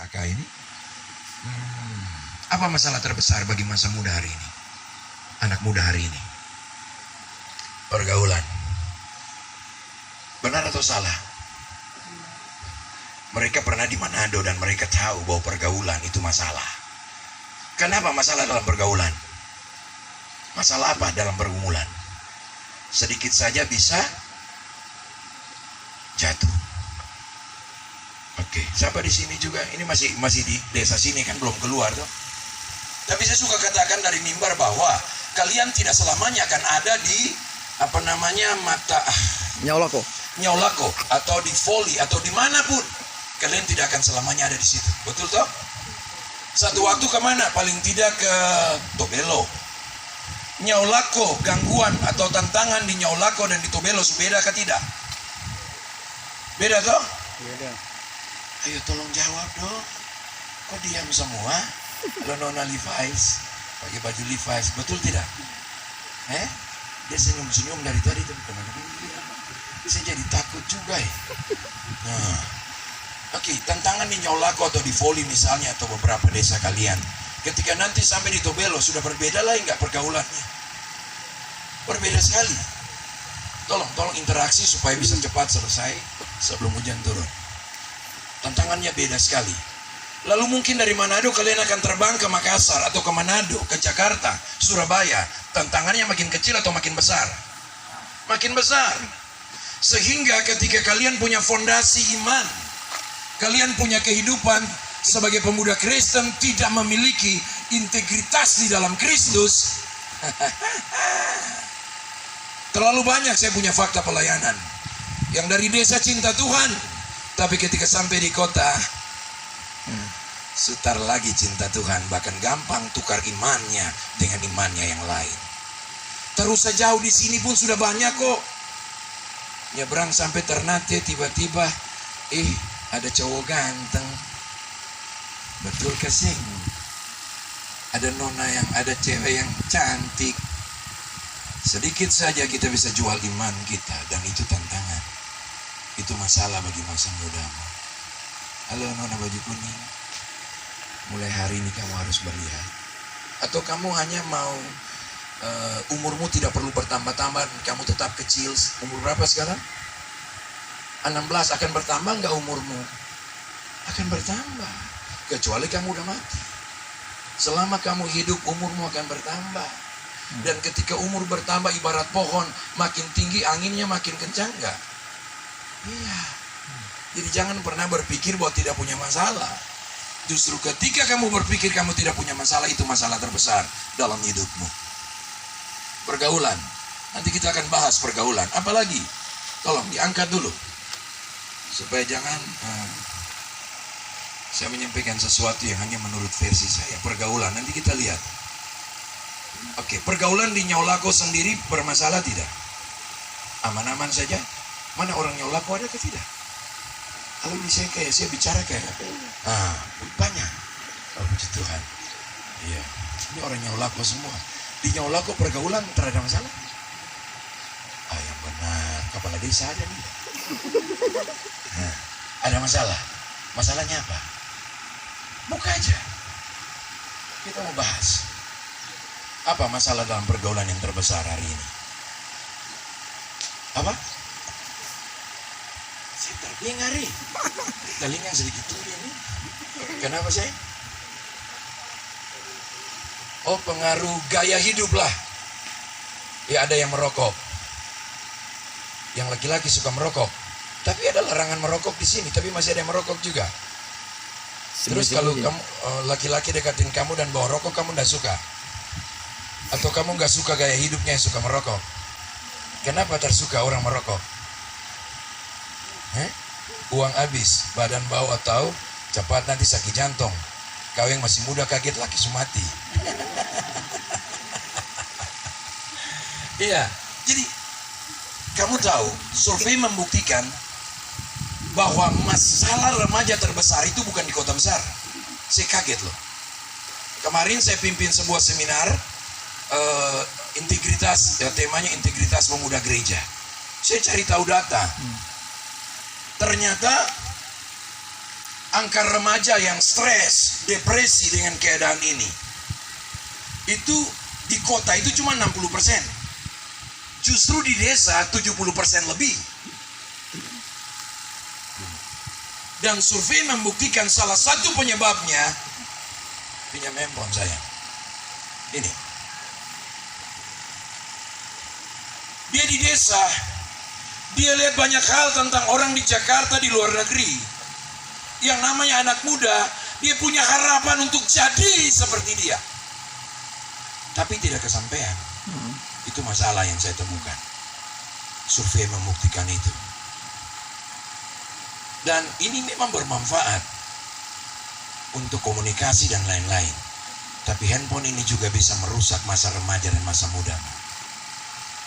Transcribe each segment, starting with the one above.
neraka ini? Apa masalah terbesar bagi masa muda hari ini? Anak muda hari ini? Pergaulan. Benar atau salah? Mereka pernah di Manado dan mereka tahu bahwa pergaulan itu masalah. Kenapa masalah dalam pergaulan? Masalah apa dalam pergumulan? Sedikit saja bisa jatuh. Oke, siapa di sini juga? Ini masih di desa sini kan, belum keluar tuh. Tapi saya suka katakan dari mimbar bahwa kalian tidak selamanya akan ada di mata Nyaulako atau di Foli atau dimanapun. Kalian tidak akan selamanya ada di situ. Betul toh? Satu waktu kemana? Paling tidak ke Tobelo. Nyaulako, gangguan atau tantangan di Nyaulako dan di Tobelo beda kah tidak? Beda toh? Beda. Ayo tolong jawab dong. Kok diam semua? Kalau Nona Levi's pakai baju Levi's, betul tidak? Dia senyum-senyum dari tadi tuh. Saya jadi takut juga ya. Nah, oke, tantangan di Nyaulako atau di Foli misalnya atau beberapa desa kalian. Ketika nanti sampai di Tobelo sudah berbeda lah enggak pergaulannya? Berbeda sekali. Tolong interaksi supaya bisa cepat selesai sebelum hujan turun. Tantangannya beda sekali. Lalu mungkin dari Manado kalian akan terbang ke Makassar atau ke Manado, ke Jakarta, Surabaya. Tantangannya makin kecil atau makin besar? Makin besar. Sehingga ketika kalian punya fondasi iman, kalian punya kehidupan sebagai pemuda Kristen tidak memiliki integritas di dalam Kristus. Terlalu banyak saya punya fakta pelayanan yang dari desa cinta Tuhan, tapi ketika sampai di kota sutar lagi cinta Tuhan, bahkan gampang tukar imannya dengan imannya yang lain. Terus jauh di sini pun sudah banyak kok. Nyebrang sampai Ternate tiba-tiba ada cowok ganteng. Betul kasih. Ada nona ada cewek yang cantik. Sedikit saja kita bisa jual iman kita, dan itu tantangan. Itu masalah bagi masa mudamu. Halo nona baju kuning. Mulai hari ini kamu harus berlihat. Atau kamu hanya mau umurmu tidak perlu bertambah-tambah, kamu tetap kecil. Umur berapa sekarang? 16. Akan bertambah enggak umurmu? Akan bertambah. Kecuali kamu udah mati. Selama kamu hidup, umurmu akan bertambah. Dan ketika umur bertambah ibarat pohon, makin tinggi anginnya makin kencang enggak? Iya. Jadi jangan pernah berpikir bahwa tidak punya masalah. Justru ketika kamu berpikir kamu tidak punya masalah, itu masalah terbesar dalam hidupmu. Pergaulan. Nanti kita akan bahas pergaulan. Apalagi? Tolong diangkat dulu. Supaya jangan saya menyampaikan sesuatu yang hanya menurut versi saya. Pergaulan. Nanti kita lihat. Oke, pergaulan di Nyaulako sendiri bermasalah tidak? Aman-aman saja? Mana orang Nyaulako ada atau tidak? Kalau misalnya kayak saya bicara kayak banyak. Oh puji Tuhan. Iya. Ini orang Nyaulako semua. Di Nyaulako pergaulan terhadap masalah? Yang benar. Kepala desa ada nih. Ada masalah. Masalahnya apa? Buka aja. Kita mau bahas. Apa masalah dalam pergaulan yang terbesar hari ini? Apa? Saya terdengar nih. Telinga sedikit tuli nih. Kenapa saya? Oh, pengaruh gaya hidup lah. Ya ada yang merokok. Yang laki-laki suka merokok. Tapi ada larangan merokok di sini. Tapi masih ada yang merokok juga. Terus kalau kamu laki-laki dekatin kamu dan bawa rokok, kamu tidak suka? Atau kamu nggak suka gaya hidupnya yang suka merokok? Kenapa tersuka orang merokok? Uang habis, badan bau atau cepat nanti sakit jantung. Kau yang masih muda kaget laki sumati. Iya, jadi kamu tahu survei membuktikan bahwa masalah remaja terbesar itu bukan di kota besar. Saya kaget loh. Kemarin saya pimpin sebuah seminar integritas, ya, temanya integritas pemuda gereja. Saya cari tahu data. Ternyata angka remaja yang stres, depresi dengan keadaan ini, itu di kota itu cuma 60%. Justru di desa 70% lebih. Dan survei membuktikan salah satu penyebabnya, pinjam handphone saya. Ini. Dia di desa, dia lihat banyak hal tentang orang di Jakarta, di luar negeri. Yang namanya anak muda, dia punya harapan untuk jadi seperti dia. Tapi tidak kesampaian. Itu masalah yang saya temukan. Survei membuktikan itu. Dan ini memang bermanfaat untuk komunikasi dan lain-lain. Tapi handphone ini juga bisa merusak masa remaja dan masa muda.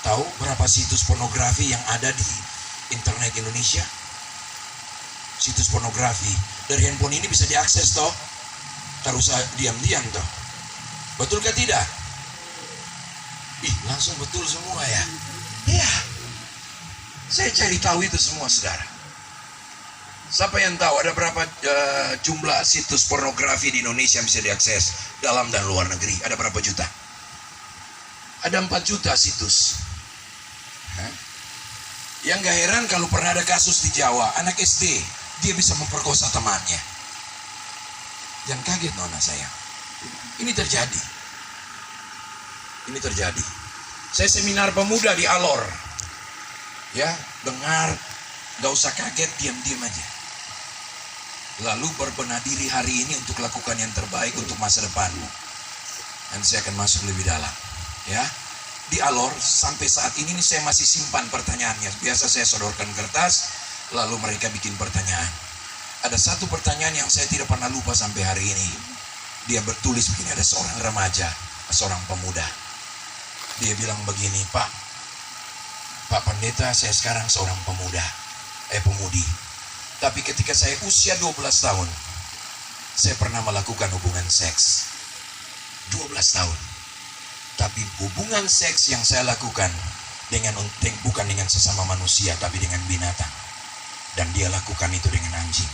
Tahu berapa situs pornografi yang ada di internet Indonesia? Situs pornografi dari handphone ini bisa diakses toh. Tak usah diam-diam toh. Betulkah tidak? Ih, langsung betul semua ya. Iya. Saya cari tahu itu semua, saudara. Siapa yang tahu ada berapa jumlah situs pornografi di Indonesia yang bisa diakses dalam dan luar negeri? Ada berapa juta? Ada 4 juta situs. Yang gak heran kalau pernah ada kasus di Jawa, anak SD, dia bisa memperkosa temannya. Jangan kaget nona saya. Ini terjadi. Ini terjadi. Saya seminar pemuda di Alor. Ya, dengar, gak usah kaget, diam-diam aja. Lalu berbenah diri hari ini untuk lakukan yang terbaik untuk masa depanmu. Dan saya akan masuk lebih dalam. Ya. Di Alor sampai saat ini saya masih simpan pertanyaannya. Biasa saya sodorkan kertas, lalu mereka bikin pertanyaan. Ada satu pertanyaan yang saya tidak pernah lupa sampai hari ini. Dia bertulis begini, ada seorang remaja, seorang pemuda. Dia bilang begini, Pak Pendeta, saya sekarang seorang pemudi. Tapi ketika saya usia 12 tahun, saya pernah melakukan hubungan seks. 12 tahun. Tapi hubungan seks yang saya lakukan bukan dengan sesama manusia, tapi dengan binatang. Dan dia lakukan itu dengan anjing.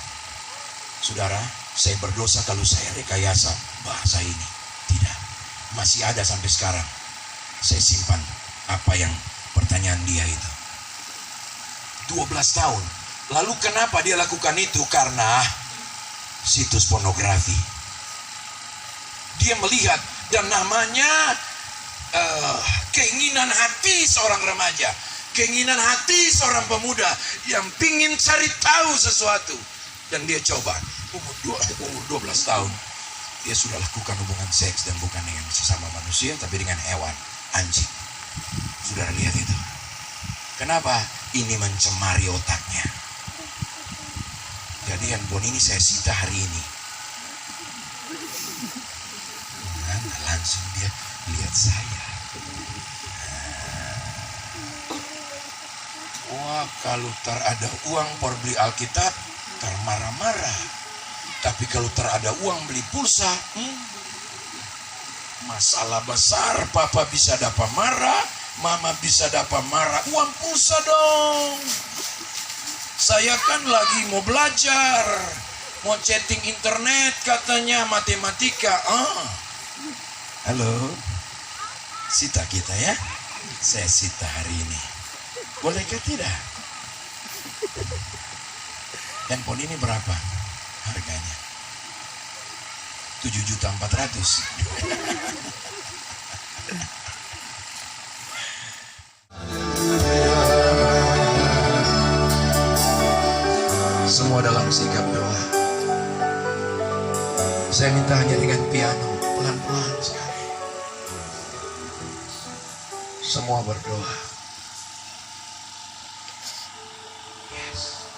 Saudara, saya berdosa kalau saya rekayasa bahasa ini. Tidak. Masih ada sampai sekarang. Saya simpan apa yang pertanyaan dia itu. 12 tahun. Lalu kenapa dia lakukan itu? Karena situs pornografi. Dia melihat dan namanya keinginan hati seorang remaja, keinginan hati seorang pemuda yang pingin cari tahu sesuatu. Dan dia coba, umur 12 tahun, dia sudah lakukan hubungan seks dan bukan dengan sesama manusia, tapi dengan hewan, anjing. Saudara lihat itu. Kenapa? Ini mencemari otaknya. Jadi handphone ini saya sita hari ini. Nah, langsung dia lihat saya. Wah, kalau ada uang por beli Alkitab, marah-marah. Tapi kalau ada uang beli pulsa, masalah besar. Papa bisa dapat marah, mama bisa dapat marah. Uang pulsa dong. Saya kan lagi mau belajar, mau chatting internet katanya, matematika. Halo, sita kita ya. Saya sita hari ini. Bolehkah tidak? Handphone ini berapa harganya? 7.400.000. Semua dalam sikap doa. Saya minta hanya dengan piano, pelan-pelan sekali. Semua berdoa. Yes.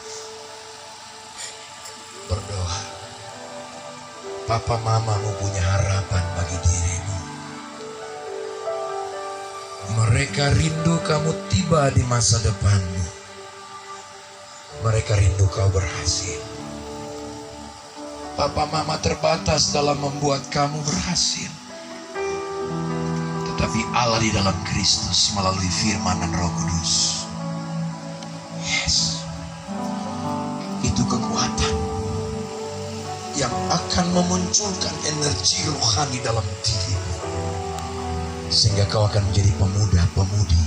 Berdoa. Papa mamamu punya harapan bagi dirimu. Mereka rindu kamu tiba di masa depanmu. Mereka rindu kau berhasil. Papa mama terbatas dalam membuat kamu berhasil. Tetapi Allah di dalam Kristus melalui firman dan Roh Kudus. Yes. Itu kekuatan. akan memunculkan energi rohani dalam dirimu, sehingga kau akan menjadi pemuda-pemudi,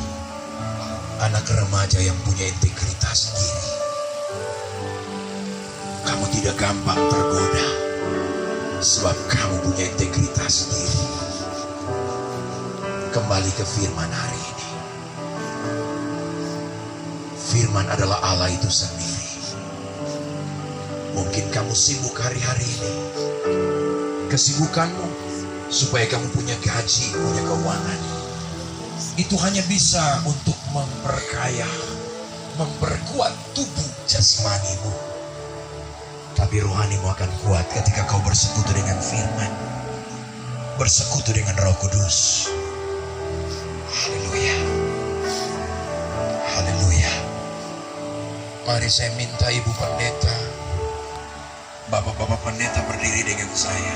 anak remaja yang punya integritas diri. Kamu tidak gampang tergoda, sebab kamu punya integritas diri. Kembali ke firman hari ini. Firman adalah Allah itu sendiri. Mungkin kamu sibuk hari-hari ini. Kesibukanmu supaya kamu punya gaji, punya keuangan, itu hanya bisa untuk memperkaya, memperkuat tubuh jasmanimu. Tapi rohanimu akan kuat ketika kau bersekutu dengan firman, bersekutu dengan Roh Kudus. Haleluya. Haleluya. Mari saya minta Ibu Pendeta, Bapak-bapak pendeta berdiri dengan saya.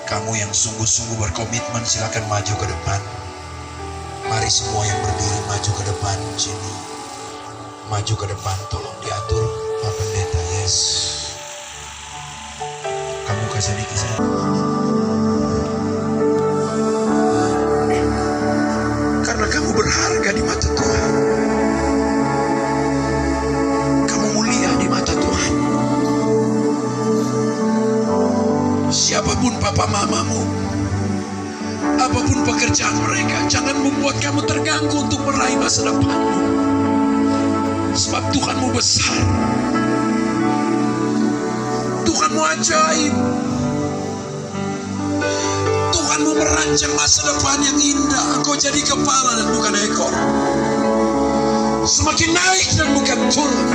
Kamu yang sungguh-sungguh berkomitmen silakan maju ke depan. Mari semua yang berdiri maju ke depan sini. Maju ke depan, tolong diatur Pak Pendeta. Yes. Kamu kasih dikit saya. Karena kamu berharga di mata Tuhan. Kamu mulia di mata Tuhan. Siapapun papa mamamu, apapun pekerjaan mereka, jangan membuat kamu terganggu untuk meraih masa depanmu. Sebab Tuhanmu besar. Tuhanmu ajaib. Tuhanmu merancang masa depan yang indah. Engkau jadi kepala dan bukan ekor. Semakin naik dan bukan turun.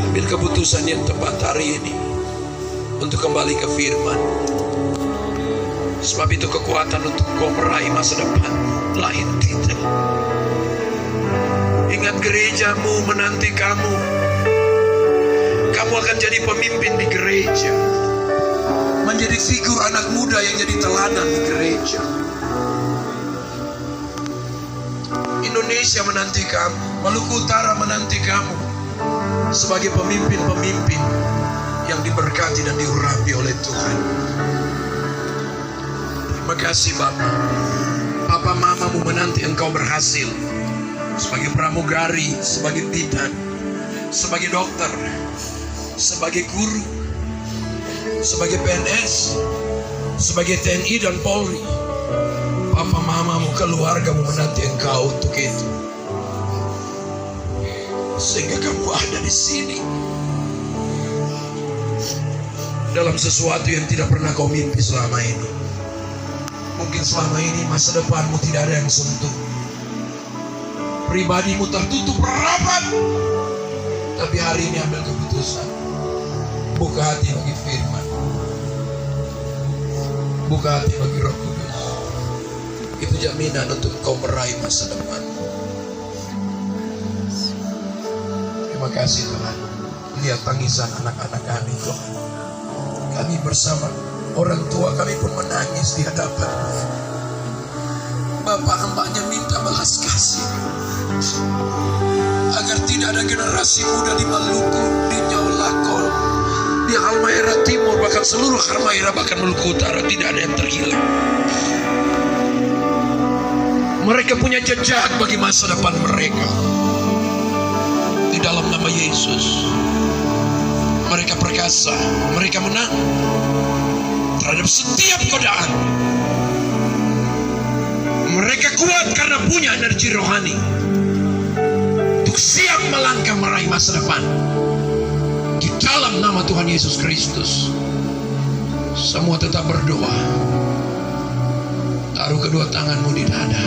Ambil keputusan yang tepat hari ini untuk kembali ke firman. Sebab itu kekuatan untuk kau meraih masa depan, lain tidak. Ingat, gerejamu menanti kamu. Kamu akan jadi pemimpin di gereja, menjadi figur anak muda yang jadi teladan di gereja. Indonesia menanti kamu, Maluku Utara menanti kamu sebagai pemimpin-pemimpin yang diberkati dan diurapi oleh Tuhan. Terima kasih Bapak. Papa mamamu menanti engkau berhasil sebagai pramugari, sebagai bidan, sebagai dokter, sebagai guru, sebagai PNS, sebagai TNI dan Polri. Papa mamamu, keluargamu menanti engkau untuk itu. Sehingga kamu ada di sini dalam sesuatu yang tidak pernah kau mimpi selama ini. Mungkin selama ini masa depanmu tidak ada yang sentuh. Pribadimu tertutup rapat. Tapi hari ini ambil keputusan. Buka hati bagi firman. Buka hati bagi Roh Kudus. Itu jaminan untuk kau meraih masa depan. Terima kasih Tuhan. Lihat tangisan anak-anak kami Tuhan. Kami bersama orang tua kami pun menangis di hadapan. Bapak hambanya minta belas kasih agar tidak ada generasi muda di Maluku, di Nyaulakol, di Halmahera Timur, bahkan seluruh Halmahera, bahkan Maluku Utara tidak ada yang terhilang. Mereka punya jejak bagi masa depan mereka. Di dalam nama Yesus, mereka perkasa, mereka menang terhadap setiap godaan. Mereka kuat karena punya energi rohani untuk siap melangkah meraih masa depan. Di dalam nama Tuhan Yesus Kristus, semua tetap berdoa. Taruh kedua tanganmu di dada.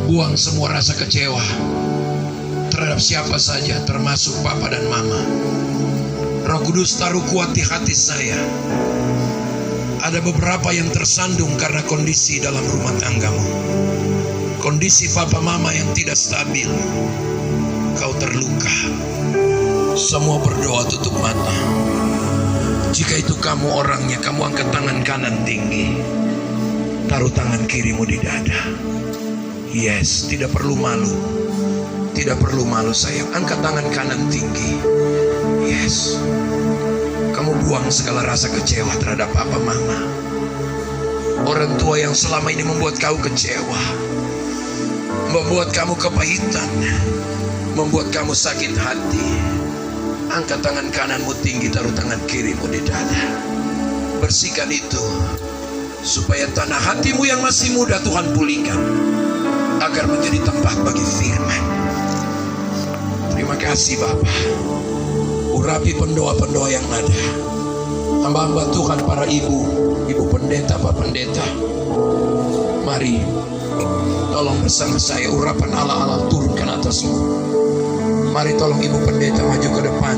Buang semua rasa kecewa terhadap siapa saja, termasuk papa dan mama. Roh Kudus taruh kuat di hati saya. Ada beberapa yang tersandung karena kondisi dalam rumah tanggamu. Kondisi papa mama yang tidak stabil. Kau terluka. Semua berdoa tutup mata. Jika itu kamu orangnya, kamu angkat tangan kanan tinggi. Taruh tangan kirimu di dada. Yes, tidak perlu malu. Tidak perlu malu sayang. Angkat tangan kanan tinggi. Yes. Kamu buang segala rasa kecewa terhadap papa mama. Orang tua yang selama ini membuat kau kecewa, membuat kamu kepahitan, membuat kamu sakit hati. Angkat tangan kananmu tinggi, taruh tangan kirimu di dada. Bersihkan itu, supaya tanah hatimu yang masih muda Tuhan pulihkan, agar menjadi tempat bagi firman. Terima kasih Bapa. Urapi pendoa-pendoa yang ada, hamba-hamba Tuhan, para ibu pendeta, Pak pendeta. Mari tolong bersama saya urapan Allah turunkan atasmu. Mari tolong ibu pendeta maju ke depan.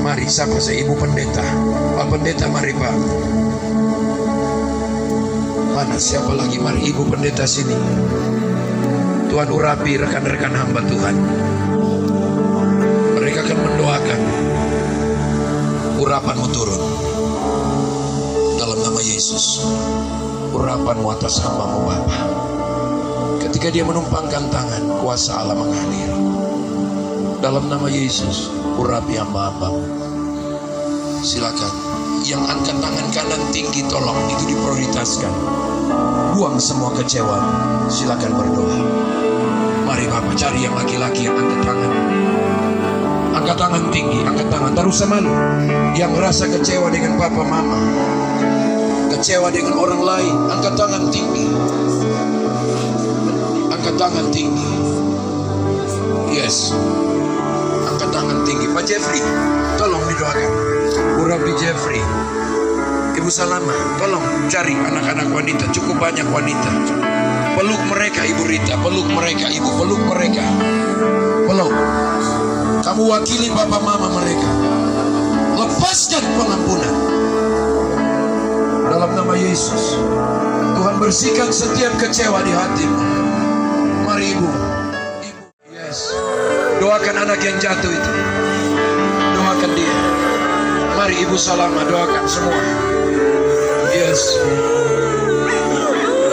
Mari sapa saya ibu pendeta. Pak pendeta mari Pak. Mana siapa lagi? Mari ibu pendeta sini. Tuhan urapi rekan-rekan hamba Tuhan. Mereka akan mendoakan. Urapanmu turun dalam nama Yesus. Urapanmu atas hambamu Bapa. Ketika dia menumpangkan tangan, kuasa Allah mengalir. Dalam nama Yesus, urapi hamba-hambamu. Silakan. Yang angkat tangan kanan tinggi, tolong itu diprioritaskan. Buang semua kecewa. Silakan berdoa. Mari Bapak cari yang laki-laki yang angkat tangan. Angkat tangan tinggi, angkat tangan. Tak usah malu. Yang merasa kecewa dengan papa mama, kecewa dengan orang lain, angkat tangan tinggi. Angkat tangan tinggi. Yes. Angkat tangan tinggi. Pak Jeffrey, tolong didoakan. Urapi Jeffrey. Ibu Salama, tolong cari anak-anak wanita. Cukup banyak wanita. Peluk mereka Ibu Rita. Peluk mereka Ibu. Peluk mereka. Peluk. Kamu wakili papa mama mereka. Lepaskan pengampunan dalam nama Yesus. Tuhan bersihkan setiap kecewa di hatimu. Mari ibu. Yes. Doakan anak yang jatuh itu. Doakan dia. Mari ibu Salama, doakan semua. Yes.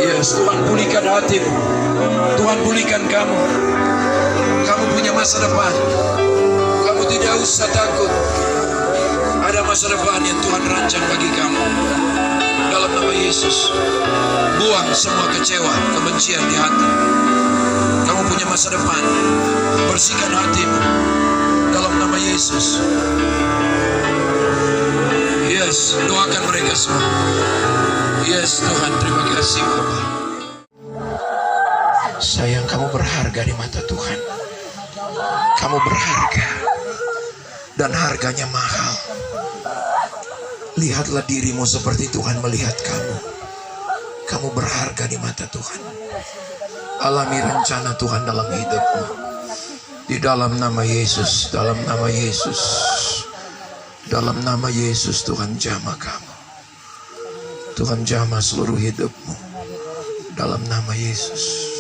Yes. Tuhan pulihkan hatimu. Tuhan pulihkan kamu. Kamu punya masa depan. Kamu tidak usah takut. Ada masa depan yang Tuhan rancang bagi kamu. Dalam nama Yesus, buang semua kecewa, kebencian di hati. Kamu punya masa depan. Bersihkan hatimu. Dalam nama Yesus. Yes, doakan mereka semua. Yes, Tuhan, terima kasih Bapak. Sayang, kamu berharga di mata Tuhan. Kamu berharga. Dan harganya mahal. Lihatlah dirimu seperti Tuhan melihat kamu. Kamu berharga di mata Tuhan. Alami rencana Tuhan dalam hidupmu. Di dalam nama Yesus. Dalam nama Yesus. Dalam nama Yesus Tuhan jamah kamu. Tuhan jamah seluruh hidupmu. Dalam nama Yesus.